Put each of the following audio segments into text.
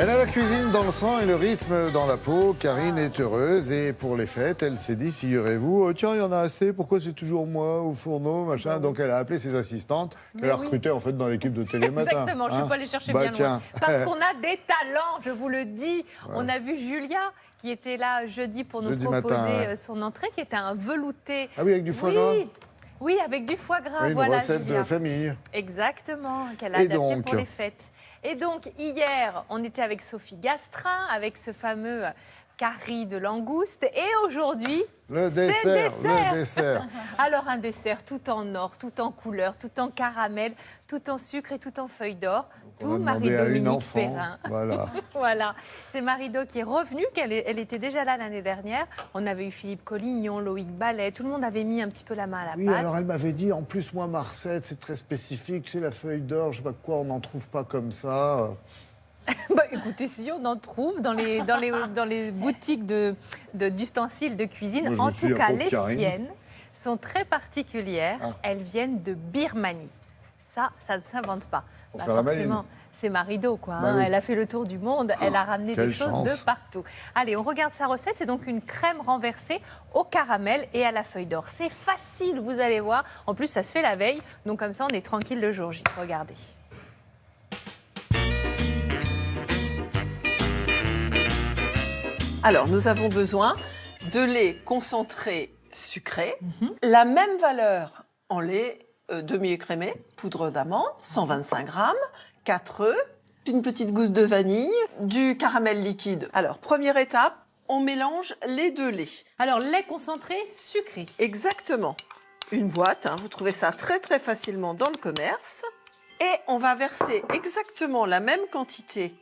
Elle a la cuisine dans le sang et le rythme dans la peau. Karine est heureuse et pour les fêtes, elle s'est dit, figurez-vous, oh, tiens, il y en a assez, pourquoi c'est toujours moi au fourneau, machin. Donc elle a appelé ses assistantes, qu'elle a recrutées en fait dans l'équipe de Télématin. Exactement, je ne suis pas allée chercher bien tiens. loin. Parce qu'on a des talents, je vous le dis. Ouais. On a vu Julia qui était là jeudi pour nous proposer son entrée, qui était un velouté. Ah oui, avec du foie gras. Oui, avec du foie gras, oui, voilà, une recette Julia. De famille. Exactement, qu'elle a adaptée pour les fêtes. Et donc, hier, on était avec Sophie Gastrin, avec ce fameux curry de langouste. Et aujourd'hui, le dessert. Alors, un dessert tout en or, tout en couleur, tout en caramel, tout en sucre et tout en feuilles d'or. Tout Marie-Dominique Perrin. Voilà. Voilà. C'est Marie-Do qui est revenue, elle était déjà là l'année dernière. On avait eu Philippe Collignon, Loïc Ballet, tout le monde avait mis un petit peu la main à la pâte. Oui, alors elle m'avait dit, en plus, moi, ma recette, c'est très spécifique, c'est la feuille d'or, je sais pas quoi, on n'en trouve pas comme ça. Bah, écoutez, si on en trouve dans les boutiques d'ustensiles de cuisine, en tout cas les siennes sont très particulières. Elles viennent de Birmanie. Ça ne s'invente pas. Bah, forcément, c'est Marie-Do, quoi. Hein. Elle a fait le tour du monde, elle a ramené des choses de partout. Allez, on regarde sa recette. C'est donc une crème renversée au caramel et à la feuille d'or. C'est facile, vous allez voir. En plus, ça se fait la veille, donc comme ça, on est tranquille le jour J. Regardez. Alors, nous avons besoin de lait concentré sucré, la même valeur en lait demi-écrémé, poudre d'amande, 125 grammes, 4 œufs, une petite gousse de vanille, du caramel liquide. Alors, première étape, on mélange les deux laits. Alors, lait concentré sucré. Exactement. Une boîte, hein, vous trouvez ça très très facilement dans le commerce. Et on va verser exactement la même quantité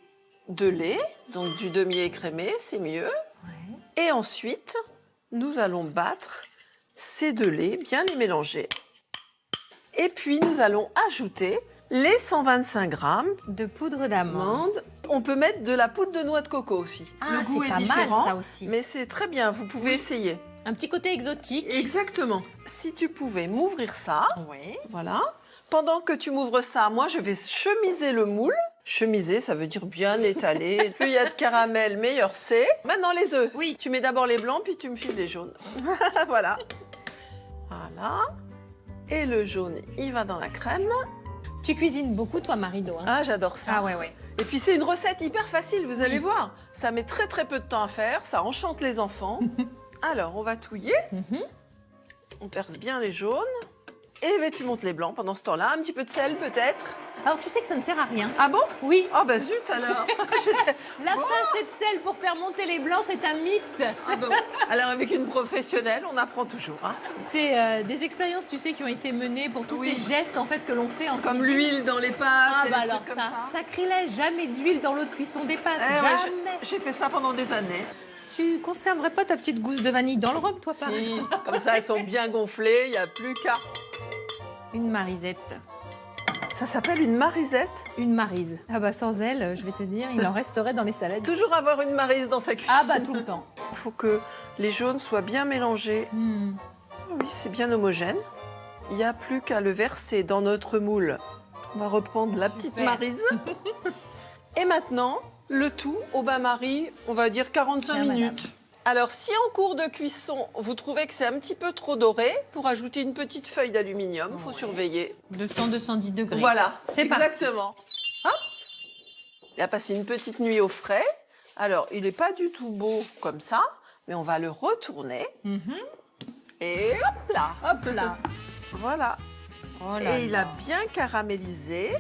de lait, donc du demi-écrémé, c'est mieux. Ouais. Et ensuite, nous allons battre ces deux laits, bien les mélanger. Et puis, nous allons ajouter les 125 grammes de poudre d'amande. On peut mettre de la poudre de noix de coco aussi. Ah, le goût est différent, mal, ça aussi. Mais c'est très bien, vous pouvez essayer. Un petit côté exotique. Exactement. Si tu pouvais m'ouvrir ça, voilà. Pendant que tu m'ouvres ça, moi, je vais chemiser le moule. Chemiser, ça veut dire bien étaler. Plus il y a de caramel, meilleur c'est. Maintenant, les œufs. Oui. Tu mets d'abord les blancs, puis tu me files les jaunes. Voilà. Voilà. Et le jaune, il va dans la crème. Tu cuisines beaucoup, toi, Marie-Do. Hein? Ah, j'adore ça. Ah, ouais. Et puis, c'est une recette hyper facile, vous allez voir. Ça met très, très peu de temps à faire. Ça enchante les enfants. Alors, on va touiller. On perce bien les jaunes. Et tu montes les blancs pendant ce temps-là. Un petit peu de sel, peut-être. Alors, tu sais que ça ne sert à rien. Ah bon? Oui. Oh, bah zut, alors. La pincée de sel pour faire monter les blancs, c'est un mythe. Ah bon. Alors, avec une professionnelle, on apprend toujours. Hein. C'est des expériences, tu sais, qui ont été menées pour tous ces gestes, en fait, que l'on fait en Comme cuisine. l'huile dans les pâtes. Ah, et bah les alors trucs comme ça. Sacrilège, jamais d'huile dans l'eau de cuisson des pâtes. Jamais. J'ai fait ça pendant des années. Tu conserverais pas ta petite gousse de vanille dans le robe, toi, par exemple? Comme ça, elles sont bien gonflées, il n'y a plus qu'à... Une marisette. Ça s'appelle une marisette? Une marise. Ah bah sans elle, je vais te dire, il en resterait dans les salades. Toujours avoir une marise dans sa cuisine. Ah bah tout le temps. Il faut que les jaunes soient bien mélangés. Oui, c'est bien homogène. Il n'y a plus qu'à le verser dans notre moule. On va reprendre la petite marise. Et maintenant, le tout au bain-marie, on va dire 45 minutes. Madame. Alors, si en cours de cuisson, vous trouvez que c'est un petit peu trop doré, pour ajouter une petite feuille d'aluminium, il faut surveiller. 200-210 degrés. Voilà, c'est exactement. Hop. Il a passé une petite nuit au frais. Alors, il n'est pas du tout beau comme ça, mais on va le retourner. Et hop là. Hop là. Voilà. Oh là et il a bien caramélisé.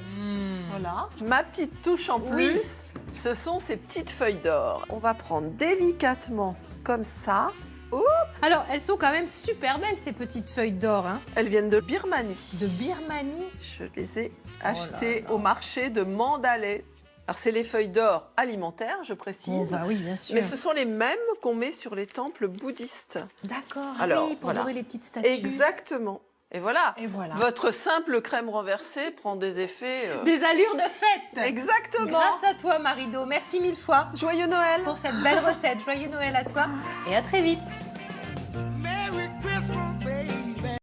Voilà. Ma petite touche en plus, ce sont ces petites feuilles d'or. On va prendre délicatement comme ça. Oups. Alors, elles sont quand même super belles, ces petites feuilles d'or. Hein. Elles viennent de Birmanie. De Birmanie? Je les ai achetées au marché de Mandalay. Alors, c'est les feuilles d'or alimentaires, je précise. Oh bah oui, bien sûr. Mais ce sont les mêmes qu'on met sur les temples bouddhistes. D'accord. Alors, oui, pour dorer les petites statues. Exactement. Et voilà. voilà. Votre simple crème renversée prend des effets... Des allures de fête. Exactement. Grâce à toi, Marie-Do. Merci mille fois. Joyeux Noël. Pour cette belle recette. Joyeux Noël à toi et à très vite. Merry Christmas.